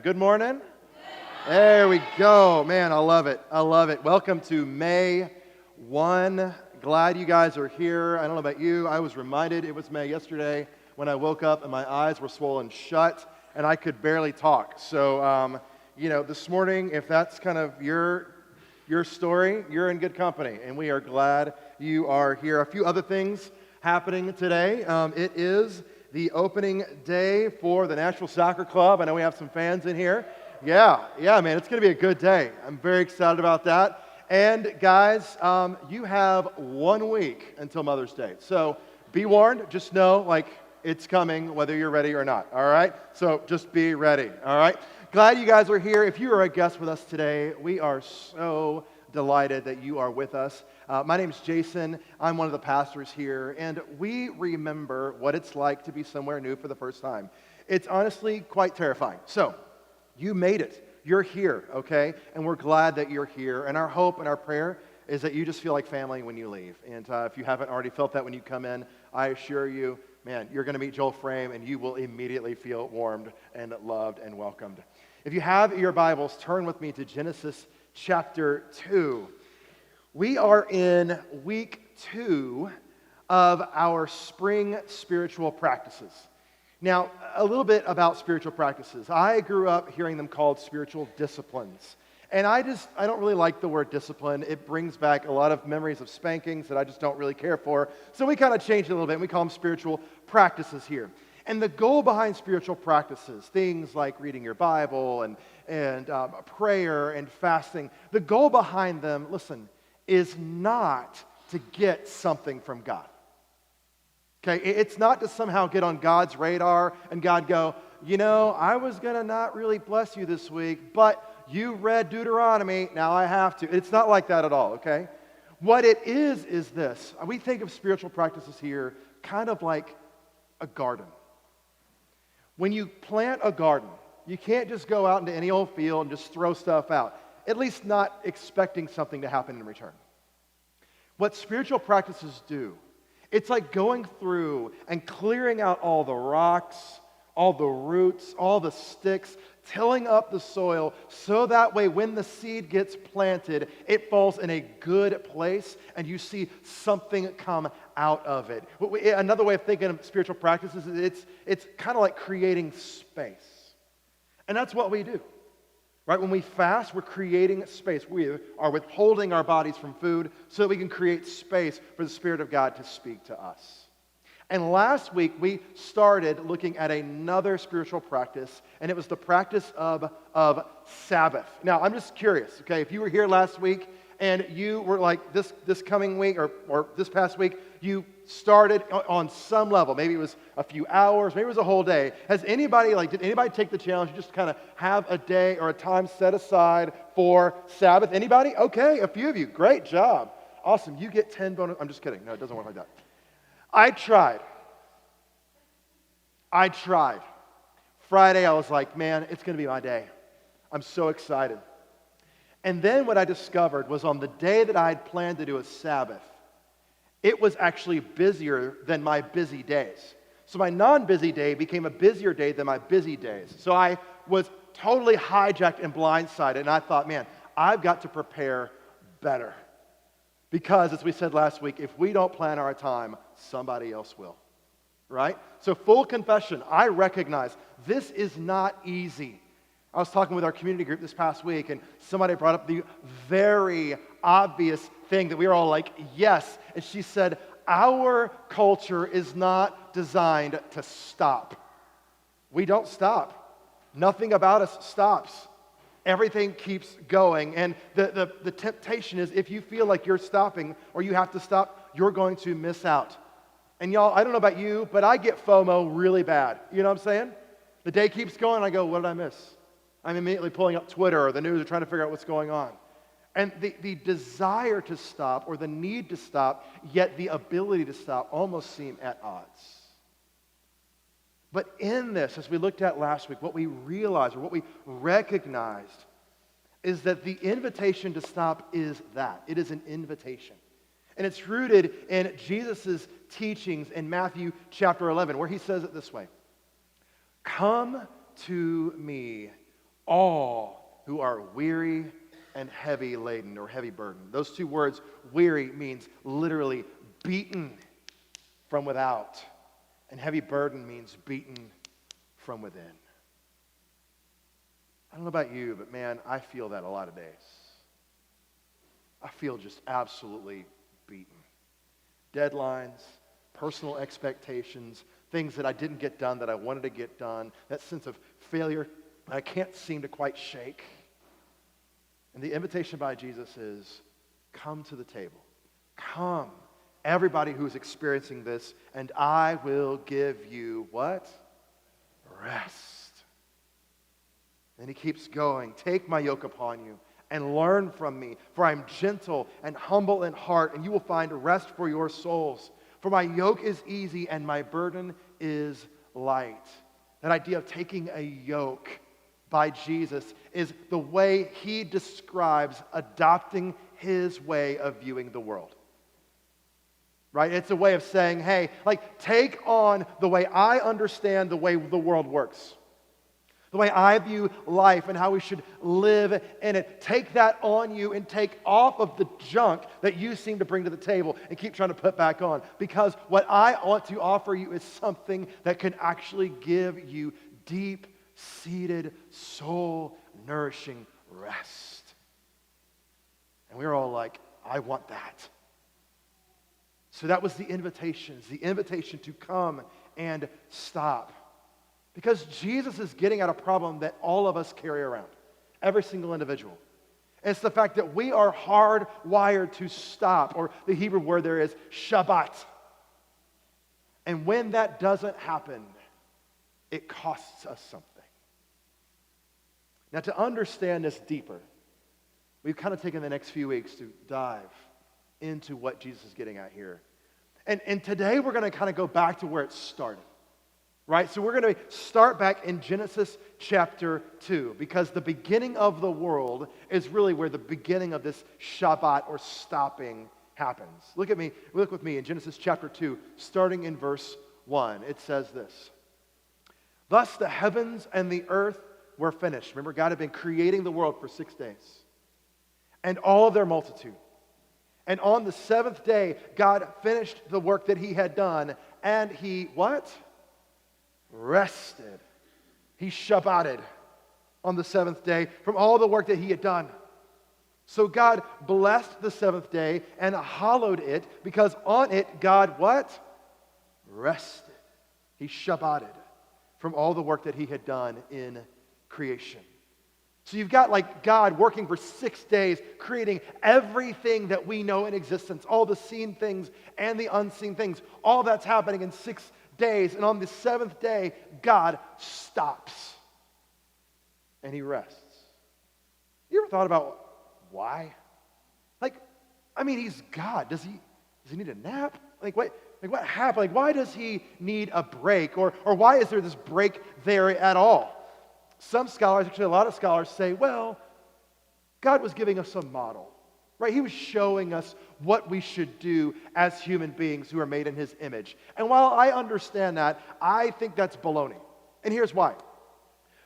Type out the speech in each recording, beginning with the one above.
Good morning. There we go. Man, I love it. I love it. Welcome to May 1. Glad you guys are here. I don't know about you. I was reminded it was May yesterday when I woke up and my eyes were swollen shut and I could barely talk. So, this morning, if that's kind of your story, you're in good company, and we are glad you are here. A few other things happening today. It is the opening day for the Nashville Soccer Club. I know we have some fans in here. Yeah, man, it's going to be a good day. I'm very excited about that. And guys, you have 1 week until Mother's Day. So be warned, just know, it's coming whether you're ready or not, all right? So just be ready, all right? Glad you guys are here. If you are a guest with us today, we are so delighted that you are with us. My name's Jason. I'm one of the pastors here, and we remember what it's like to be somewhere new for the first time. It's honestly quite terrifying. So, you made it. You're here, okay? And we're glad that you're here. And our hope and our prayer is that you just feel like family when you leave. And if you haven't already felt that when you come in, I assure you, man, you're going to meet Joel Frame, and you will immediately feel warmed and loved and welcomed. If you have your Bibles, turn with me to Genesis chapter 2. We are in week 2 of our spring spiritual practices. Now, a little bit about spiritual practices. I grew up hearing them called spiritual disciplines. And I don't really like the word discipline. It brings back a lot of memories of spankings that I just don't really care for. So we kind of changed it a little bit, and we call them spiritual practices here. And the goal behind spiritual practices, things like reading your Bible and prayer and fasting, the goal behind them, listen, is not to get something from God. Okay, it's not to somehow get on God's radar and God go, I was going to not really bless you this week, but you read Deuteronomy, now I have to. It's not like that at all, okay? What it is this. We think of spiritual practices here kind of like a garden. When you plant a garden, you can't just go out into any old field and just throw stuff out, at least not expecting something to happen in return. What spiritual practices do, it's like going through and clearing out all the rocks, all the roots, all the sticks, tilling up the soil so that way when the seed gets planted, it falls in a good place and you see something come out of it. Another way of thinking of spiritual practices is it's kind of like creating space. And that's what we do. Right? When we fast, we're creating space. We are withholding our bodies from food so that we can create space for the Spirit of God to speak to us. And last week, we started looking at another spiritual practice, and it was the practice of Sabbath. Now, I'm just curious, okay? If you were here last week and you were like this coming week or this past week, you started on some level. Maybe it was a few hours, maybe it was a whole day. Did anybody take the challenge to just kind of have a day or a time set aside for Sabbath? Anybody? Okay, a few of you. Great job. Awesome. You get 10 bonus. I'm just kidding. No, it doesn't work like that. I tried. Friday, I was like, man, it's going to be my day. I'm so excited. And then what I discovered was on the day that I had planned to do a Sabbath, it was actually busier than my busy days. So my non-busy day became a busier day than my busy days. So I was totally hijacked and blindsided, and I thought, man, I've got to prepare better. Because, as we said last week, if we don't plan our time, somebody else will, right? So full confession, I recognize this is not easy. I was talking with our community group this past week, and somebody brought up the very obvious thing that we were all like, yes. And she said, our culture is not designed to stop. We don't stop. Nothing about us stops. Everything keeps going, and the temptation is if you feel like you're stopping or you have to stop, you're going to miss out. And y'all, I don't know about you, but I get FOMO really bad. You know what I'm saying? The day keeps going, I go, what did I miss? I'm immediately pulling up Twitter or the news or trying to figure out what's going on. And the desire to stop or the need to stop, yet the ability to stop almost seem at odds. But in this, as we looked at last week, what we realized or what we recognized is that the invitation to stop is that. It is an invitation. And it's rooted in Jesus' teachings in Matthew chapter 11, where he says it this way. Come to me, all who are weary and heavy laden or heavy burdened. Those two words, weary, means literally beaten from without, and heavy burden means beaten from within. I don't know about you, but man, I feel that a lot of days. I feel just absolutely beaten. Deadlines, personal expectations, things that I didn't get done that I wanted to get done, that sense of failure I can't seem to quite shake. And the invitation by Jesus is, come to the table. Come, everybody who's experiencing this, and I will give you what? Rest. And he keeps going. Take my yoke upon you and learn from me, for I am gentle and humble in heart, and you will find rest for your souls. For my yoke is easy and my burden is light. That idea of taking a yoke by Jesus is the way he describes adopting his way of viewing the world. Right? It's a way of saying, hey, like, take on the way I understand the way the world works. The way I view life and how we should live in it. Take that on you and take off of the junk that you seem to bring to the table and keep trying to put back on. Because what I want to offer you is something that can actually give you deep-seated, soul-nourishing rest. And we were all like, I want that. So that was the invitation to come and stop. Because Jesus is getting at a problem that all of us carry around, every single individual. It's the fact that we are hardwired to stop, or the Hebrew word there is Shabbat. And when that doesn't happen, it costs us something. Now, to understand this deeper, we've kind of taken the next few weeks to dive into what Jesus is getting at here. And today we're going to kind of go back to where it started. Right? So we're going to start back in Genesis chapter 2, because the beginning of the world is really where the beginning of this Shabbat or stopping happens. Look with me in Genesis chapter 2, starting in verse 1. It says this: Thus the heavens and the earth were finished. Remember, God had been creating the world for 6 days, and all of their multitude. And on the seventh day, God finished the work that he had done, and he, what? Rested. He Shabbated on the seventh day from all the work that he had done. So God blessed the seventh day and hallowed it, because on it God what? Rested. He Shabbated from all the work that he had done in creation. So you've got like God working for 6 days, creating everything that we know in existence, all the seen things and the unseen things. All that's happening in 6 days, and on the seventh day, God stops and he rests. You ever thought about why? He's God. Does he need a nap? What happened? Why does he need a break? Or why is there this break there at all? Some scholars, actually a lot of scholars, say, well, God was giving us a model. Right? He was showing us what we should do as human beings who are made in his image. And while I understand that, I think that's baloney. And here's why.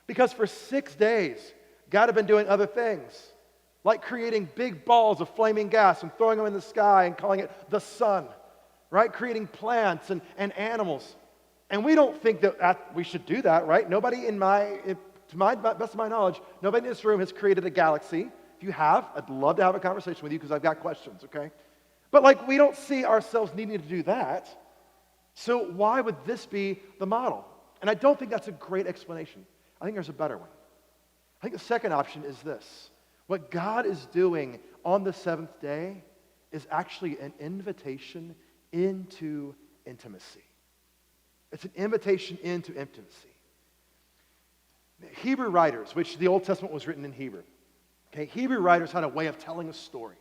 Because for 6 days, God had been doing other things, like creating big balls of flaming gas and throwing them in the sky and calling it the sun, right? Creating plants and animals. And we don't think that we should do that, right? Nobody to my best of my knowledge, nobody in this room has created a galaxy. If you have, I'd love to have a conversation with you, because I've got questions, okay? But we don't see ourselves needing to do that. So why would this be the model? And I don't think that's a great explanation. I think there's a better one. I think the second option is this. What God is doing on the seventh day is actually an invitation into intimacy. It's an invitation into intimacy. The Hebrew writers, which the Old Testament was written in Hebrew, okay, Hebrew writers had a way of telling a story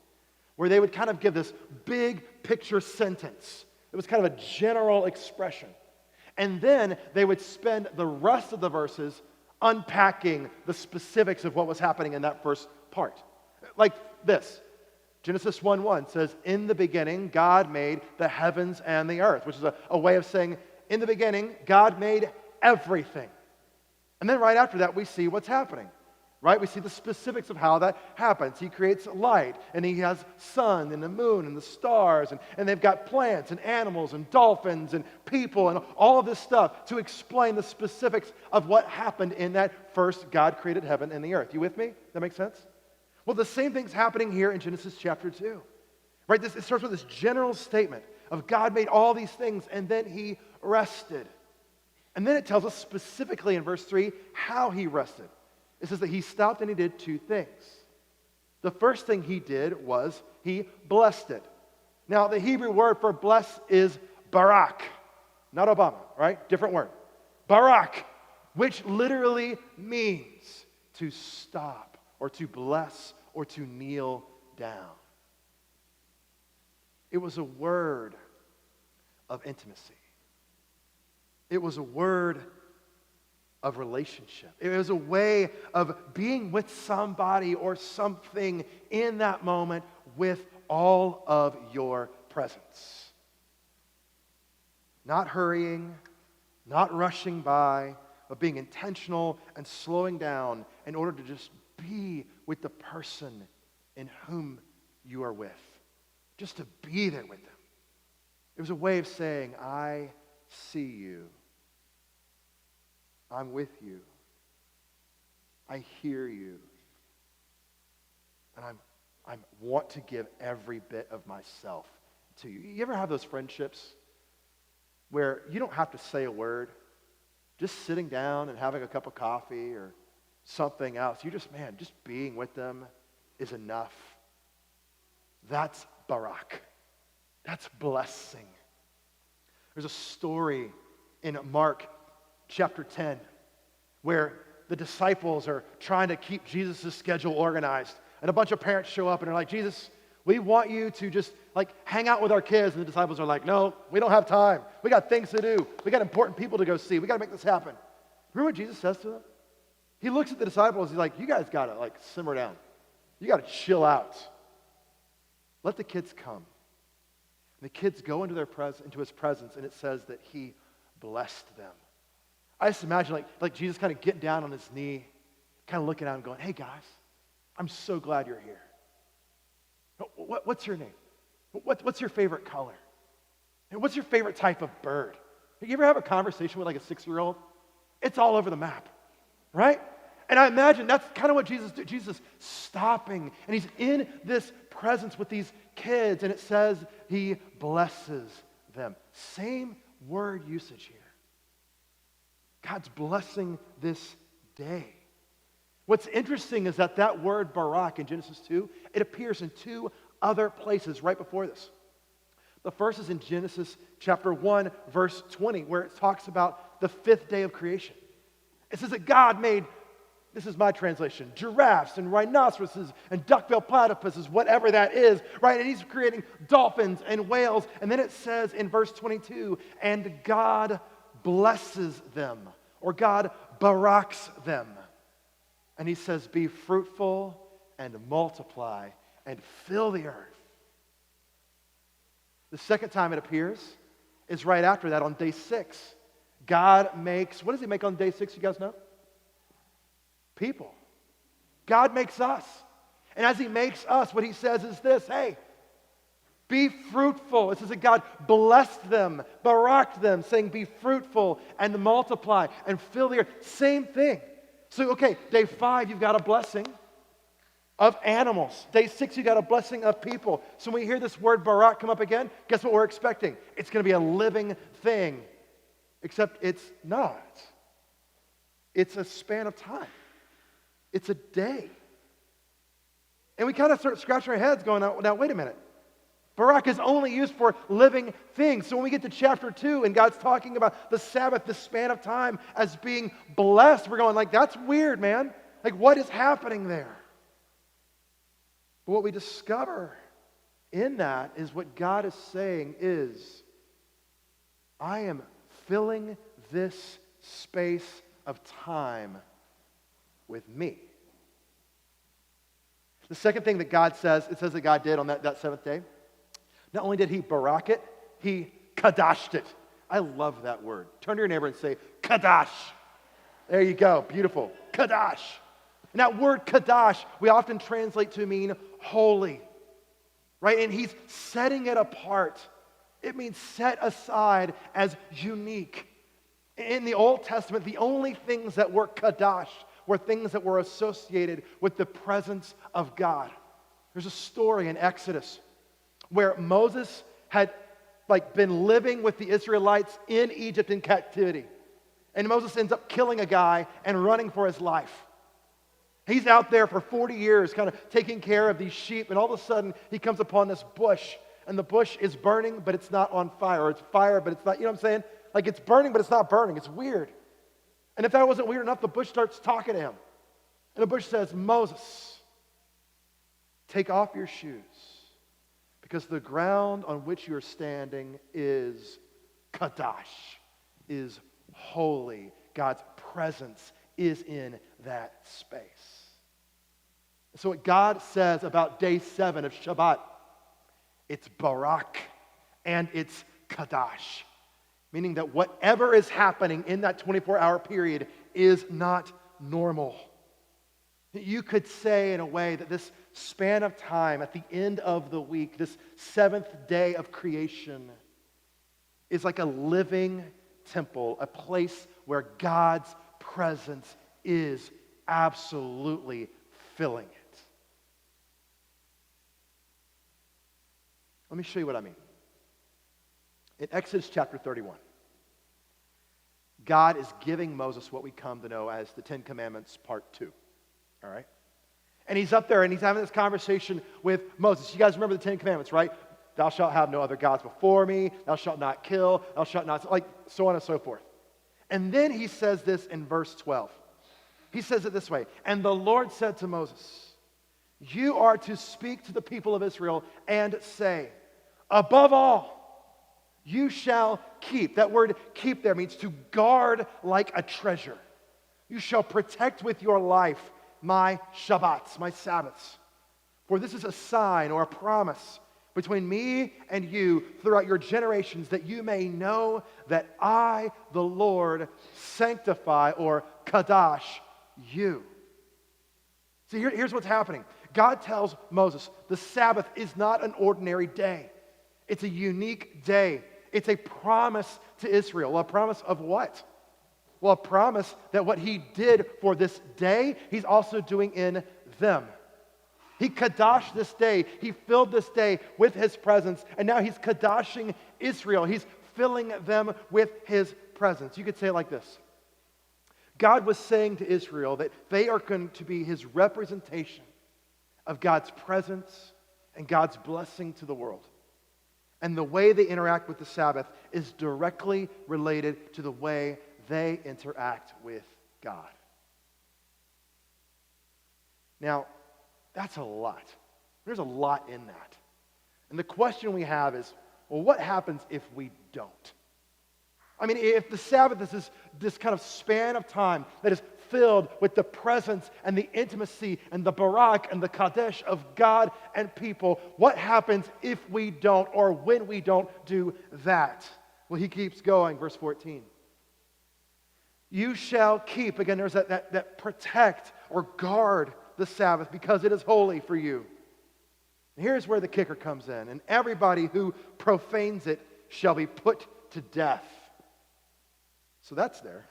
where they would kind of give this big picture sentence. It was kind of a general expression. And then they would spend the rest of the verses unpacking the specifics of what was happening in that first part. Like this. Genesis 1:1 says, in the beginning, God made the heavens and the earth, which is a way of saying, in the beginning, God made everything. And then right after that, we see what's happening. right? We see the specifics of how that happens. He creates light, and he has sun and the moon and the stars, and they've got plants and animals and dolphins and people and all of this stuff to explain the specifics of what happened in that first God created heaven and the earth. You with me? That makes sense? Well, the same thing's happening here in Genesis chapter 2. Right? It starts with this general statement of God made all these things, and then he rested. And then it tells us specifically in verse 3 how he rested. It says that he stopped and he did two things. The first thing he did was he blessed it. Now, the Hebrew word for bless is barak, not Obama, right? Different word. Barak, which literally means to stop or to bless or to kneel down. It was a word of intimacy. It was a word of relationship. It was a way of being with somebody or something in that moment with all of your presence. Not hurrying, not rushing by, but being intentional and slowing down in order to just be with the person in whom you are with. Just to be there with them. It was a way of saying, I see you. I'm with you. I hear you. And I want to give every bit of myself to you. You ever have those friendships where you don't have to say a word? Just sitting down and having a cup of coffee or something else. You just being with them is enough. That's barak. That's blessing. There's a story in Mark chapter 10, where the disciples are trying to keep Jesus' schedule organized. And a bunch of parents show up and are like, Jesus, we want you to just hang out with our kids. And the disciples are like, no, we don't have time. We got things to do. We got important people to go see. We got to make this happen. Remember what Jesus says to them? He looks at the disciples. He's like, you guys got to simmer down. You got to chill out. Let the kids come. And the kids go into his presence, and it says that he blessed them. I just imagine like Jesus kind of getting down on his knee, kind of looking at him going, hey guys, I'm so glad you're here. What's your name? What's your favorite color? And what's your favorite type of bird? You ever have a conversation with a 6-year-old? It's all over the map, right? And I imagine that's kind of what Jesus did. Jesus stopping, and he's in this presence with these kids, and it says he blesses them. Same word usage here. God's blessing this day. What's interesting is that word barak in Genesis 2, it appears in two other places right before this. The first is in Genesis chapter 1, verse 20, where it talks about the fifth day of creation. It says that God made, this is my translation, giraffes and rhinoceroses and duck-billed platypuses, whatever that is, right? And he's creating dolphins and whales. And then it says in verse 22, and God blesses them, or God baraks them. And he says, be fruitful and multiply and fill the earth. The second time it appears is right after that on day 6. God makes, what does he make on day 6, you guys know? People. God makes us. And as he makes us, what he says is this, hey, be fruitful. It says that God blessed them, baraked them, saying be fruitful and multiply and fill the earth. Same thing. So, okay, day 5, you've got a blessing of animals. Day 6, you got a blessing of people. So when we hear this word barak come up again, guess what we're expecting? It's going to be a living thing. Except it's not. It's a span of time. It's a day. And we kind of start scratching our heads going, now wait a minute. Barak is only used for living things. So when we get to chapter 2 and God's talking about the Sabbath, the span of time as being blessed, we're going that's weird, man. What is happening there? But what we discover in that is what God is saying is, I am filling this space of time with me. The second thing that God says, it says that God did on that seventh day, not only did he barak it, he kadashed it. I love that word. Turn to your neighbor and say, kadash. There you go. Beautiful. Kadash. And that word Kadash, we often translate to mean holy, right? And he's setting it apart. It means set aside as unique. In the Old Testament, the only things that were Kadash were things that were associated with the presence of God. There's a story in Exodus where Moses had been living with the Israelites in Egypt in captivity. And Moses ends up killing a guy and running for his life. He's out there for 40 years kind of taking care of these sheep, and all of a sudden he comes upon this bush, and the bush is burning, but it's not on fire, or it's fire, but it's not, you know what I'm saying? Like it's burning, but it's not burning. It's weird. And if that wasn't weird enough, the bush starts talking to him. And the bush says, Moses, take off your shoes, because the ground on which you're standing is Kadash, is holy. God's presence is in that space. So what God says about day 7 of Shabbat, it's Barak and it's Kadash, meaning that whatever is happening in that 24-hour period is not normal. You could say in a way that this span of time at the end of the week, this 7th day of creation, is like a living temple, a place where God's presence is absolutely filling it. Let me show you what I mean. In Exodus chapter 31, God is giving Moses what we come to know as the 10 Commandments, part 2. All right? And he's up there and he's having this conversation with Moses. You guys remember the 10 Commandments, right? Thou shalt have no other gods before me. Thou shalt not kill. Thou shalt not, like so on and so forth. And then he says this in verse 12. He says it this way, and the Lord said to Moses, you are to speak to the people of Israel and say, above all, you shall keep. That word keep there means to guard like a treasure. You shall protect with your life my Shabbats, my Sabbaths. For this is a sign or a promise between me and you throughout your generations, that you may know that I, the Lord, sanctify or Kadash you. See, here's what's happening. God tells Moses, the Sabbath is not an ordinary day. It's a unique day. It's a promise to Israel. A promise of what? Well, a promise that what he did for this day, he's also doing in them. He kadashed this day. He filled this day with his presence. And now he's kadashing Israel. He's filling them with his presence. You could say it like this. God was saying to Israel that they are going to be his representation of God's presence and God's blessing to the world. And the way they interact with the Sabbath is directly related to the way they interact with God. Now, that's a lot. There's a lot in that. And the question we have is, well, what happens if we don't? I mean, if the Sabbath is this kind of span of time that is filled with the presence and the intimacy and the Barak and the Kadesh of God and people, what happens if we don't or when we don't do that? Well, he keeps going, verse 14. You shall keep, again, there's that protect or guard the Sabbath because it is holy for you. And here's where the kicker comes in. And everybody who profanes it shall be put to death. So that's there.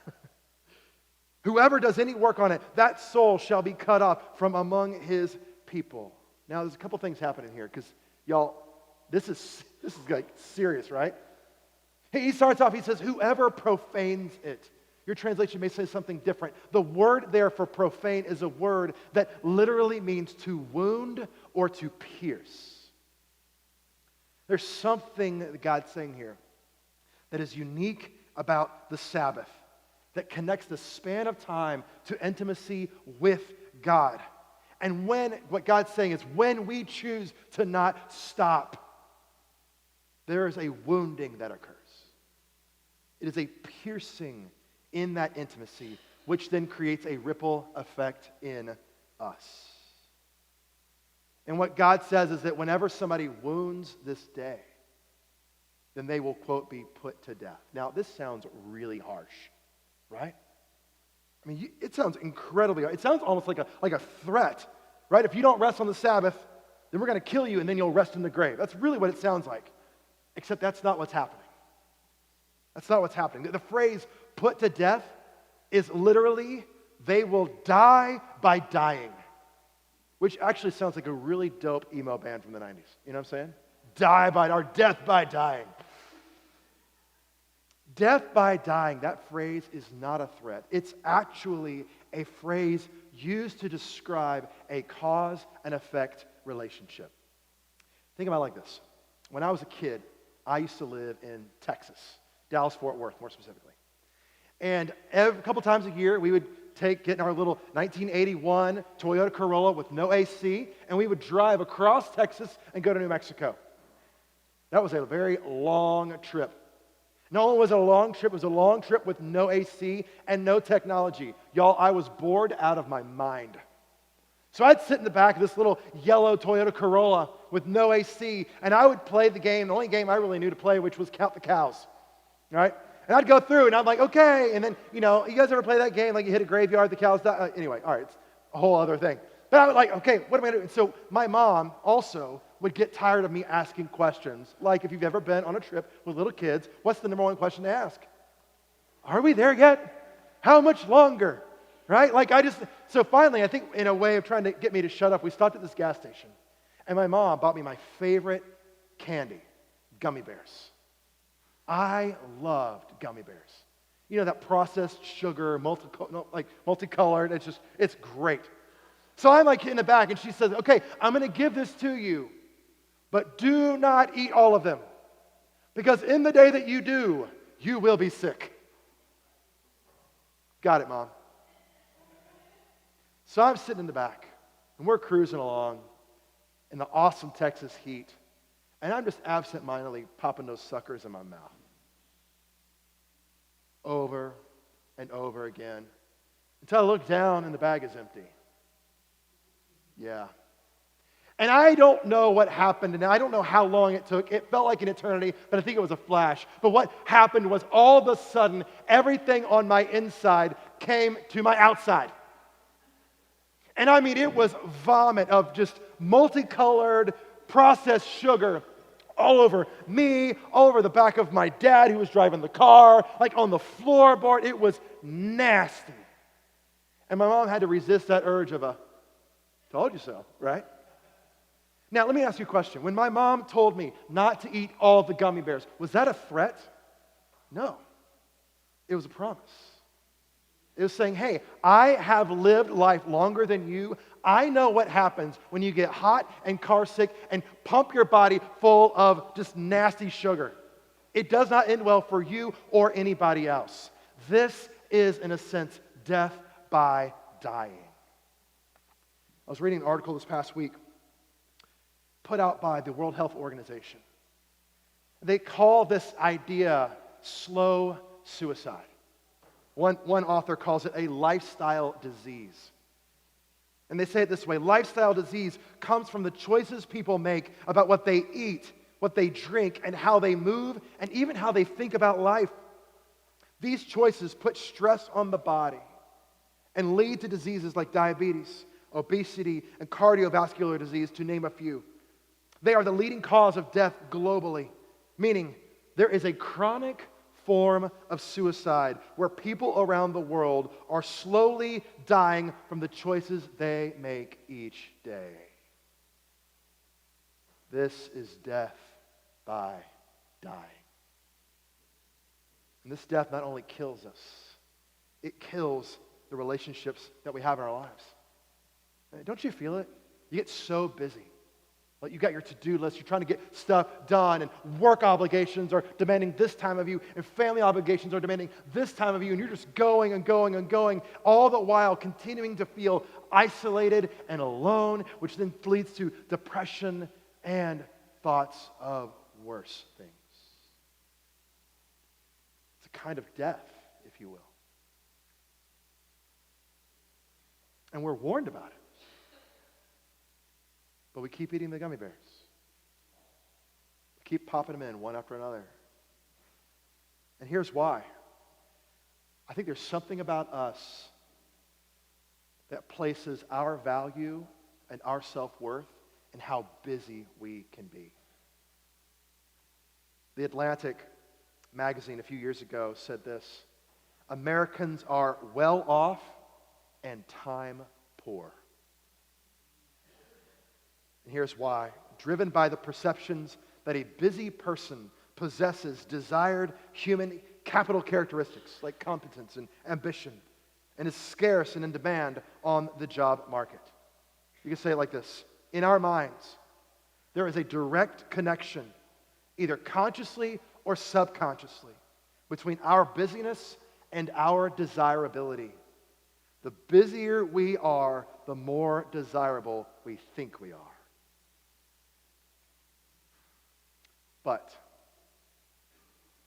Whoever does any work on it, that soul shall be cut off from among his people. Now, there's a couple things happening here because, y'all, this is like serious, right? He starts off, he says, whoever profanes it. Your translation may say something different. The word there for profane is a word that literally means to wound or to pierce. There's something that God's saying here that is unique about the Sabbath, that connects the span of time to intimacy with God. And what God's saying is when we choose to not stop, there is a wounding that occurs. It is a piercing in that intimacy, which then creates a ripple effect in us. And what God says is that whenever somebody wounds this day, then they will, quote, be put to death. Now, this sounds really harsh, right? I mean, it sounds incredibly, it sounds almost like a threat, right? If you don't rest on the Sabbath, then we're going to kill you and then you'll rest in the grave. That's really what it sounds like, except that's not what's happening. That's not what's happening. The phrase put to death is literally, they will die by dying, which actually sounds like a really dope emo band from the 90s. You know what I'm saying? Death by dying. Death by dying, that phrase is not a threat. It's actually a phrase used to describe a cause and effect relationship. Think about it like this. When I was a kid, I used to live in Texas, Dallas-Fort Worth, more specifically. And a couple times a year, we would get in our little 1981 Toyota Corolla with no AC, and we would drive across Texas and go to New Mexico. That was a very long trip. Not only was it a long trip, it was a long trip with no AC and no technology. Y'all, I was bored out of my mind. So I'd sit in the back of this little yellow Toyota Corolla with no AC, and I would play the game, the only game I really knew to play, which was Count the Cows, right? And I'd go through, and I'm like, okay, and then, you guys ever play that game, like you hit a graveyard, the cows die? Anyway, all right, it's a whole other thing. But I was like, okay, what am I going to do? And so my mom also would get tired of me asking questions. Like if you've ever been on a trip with little kids, what's the number one question to ask? Are we there yet? How much longer? Right? So finally, I think in a way of trying to get me to shut up, we stopped at this gas station. And my mom bought me my favorite candy, gummy bears. I loved gummy bears. You know, that processed sugar, multicolored, it's great. So I'm like in the back and she says, okay, I'm going to give this to you, but do not eat all of them, because in the day that you do, you will be sick. Got it, Mom. So I'm sitting in the back, and we're cruising along in the awesome Texas heat, and I'm just absent-mindedly popping those suckers in my mouth. Over and over again, until I look down and the bag is empty. Yeah. And I don't know what happened, and I don't know how long it took. It felt like an eternity, but I think it was a flash. But what happened was all of a sudden, everything on my inside came to my outside. And I mean, it was vomit of just multicolored processed sugar all over me, all over the back of my dad who was driving the car, like on the floorboard. It was nasty. And my mom had to resist that urge of told you so, right? Now, let me ask you a question. When my mom told me not to eat all the gummy bears, was that a threat? No. It was a promise. It was saying, hey, I have lived life longer than you. I know what happens when you get hot and car sick and pump your body full of just nasty sugar. It does not end well for you or anybody else. This is, in a sense, death by dying. I was reading an article this past week put out by the World Health Organization. They call this idea slow suicide. One author calls it a lifestyle disease. And they say it this way: lifestyle disease comes from the choices people make about what they eat, what they drink, and how they move, and even how they think about life. These choices put stress on the body and lead to diseases like diabetes, obesity, and cardiovascular disease, to name a few. They are the leading cause of death globally, meaning there is a chronic form of suicide where people around the world are slowly dying from the choices they make each day. This is death by dying. And this death not only kills us, it kills the relationships that we have in our lives. Don't you feel it? You get so busy. Like you got your to-do list, you're trying to get stuff done, and work obligations are demanding this time of you, and family obligations are demanding this time of you, and you're just going and going and going, all the while continuing to feel isolated and alone, which then leads to depression and thoughts of worse things. It's a kind of death, if you will. And we're warned about it. But we keep eating the gummy bears. We keep popping them in one after another. And here's why. I think there's something about us that places our value and our self-worth in how busy we can be. The Atlantic magazine a few years ago said this: Americans are well off and time poor. And here's why. Driven by the perceptions that a busy person possesses desired human capital characteristics like competence and ambition, and is scarce and in demand on the job market. You can say it like this: in our minds, there is a direct connection, either consciously or subconsciously, between our busyness and our desirability. The busier we are, the more desirable we think we are. But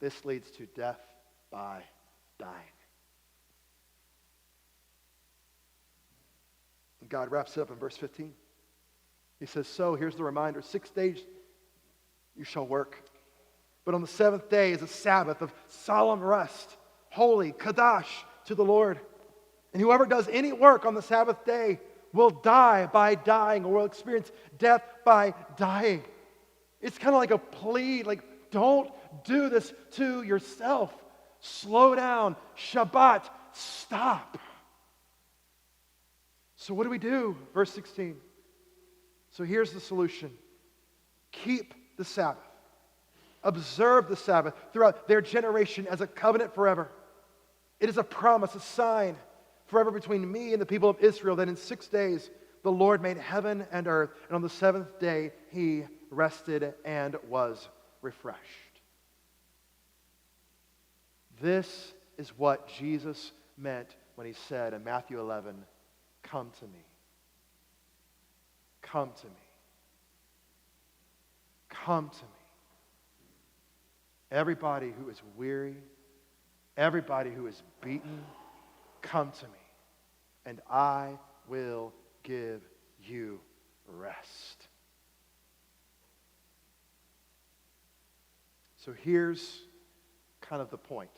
this leads to death by dying. And God wraps it up in verse 15. He says, so here's the reminder: 6 days you shall work, but on the seventh day is a Sabbath of solemn rest, holy, Kadash, to the Lord. And whoever does any work on the Sabbath day will die by dying, or will experience death by dying. It's kind of like a plea, like, don't do this to yourself. Slow down. Shabbat. Stop. So what do we do? Verse 16. So here's the solution. Keep the Sabbath. Observe the Sabbath throughout their generation as a covenant forever. It is a promise, a sign forever between me and the people of Israel, that in 6 days the Lord made heaven and earth, and on the seventh day he rested and was refreshed. This is what Jesus meant when he said in Matthew 11, come to me. Come to me. Come to me. Everybody who is weary, everybody who is beaten, come to me, and I will give you rest. So here's kind of the point.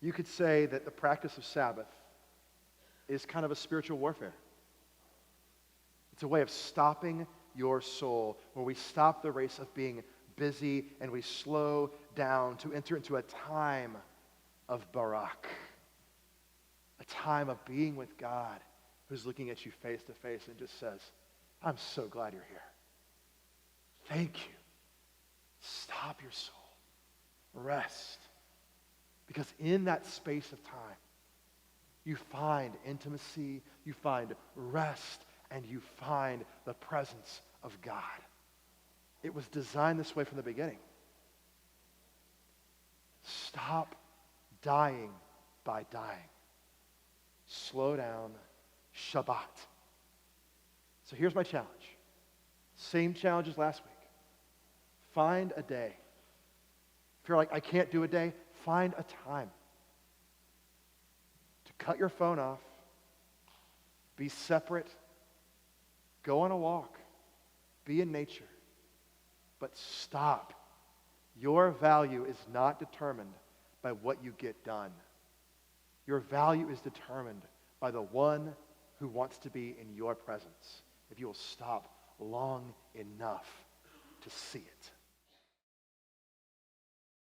You could say that the practice of Sabbath is kind of a spiritual warfare. It's a way of stopping your soul, where we stop the race of being busy and we slow down to enter into a time of barak, a time of being with God, who's looking at you face to face and just says, I'm so glad you're here. Thank you. Stop your soul. Rest. Because in that space of time, you find intimacy, you find rest, and you find the presence of God. It was designed this way from the beginning. Stop dying by dying. Slow down. Shabbat. So here's my challenge. Same challenge as last week. Find a day. If you're like, I can't do a day, find a time to cut your phone off, be separate, go on a walk, be in nature, but stop. Your value is not determined by what you get done. Your value is determined by the one who wants to be in your presence, if you will stop long enough to see it.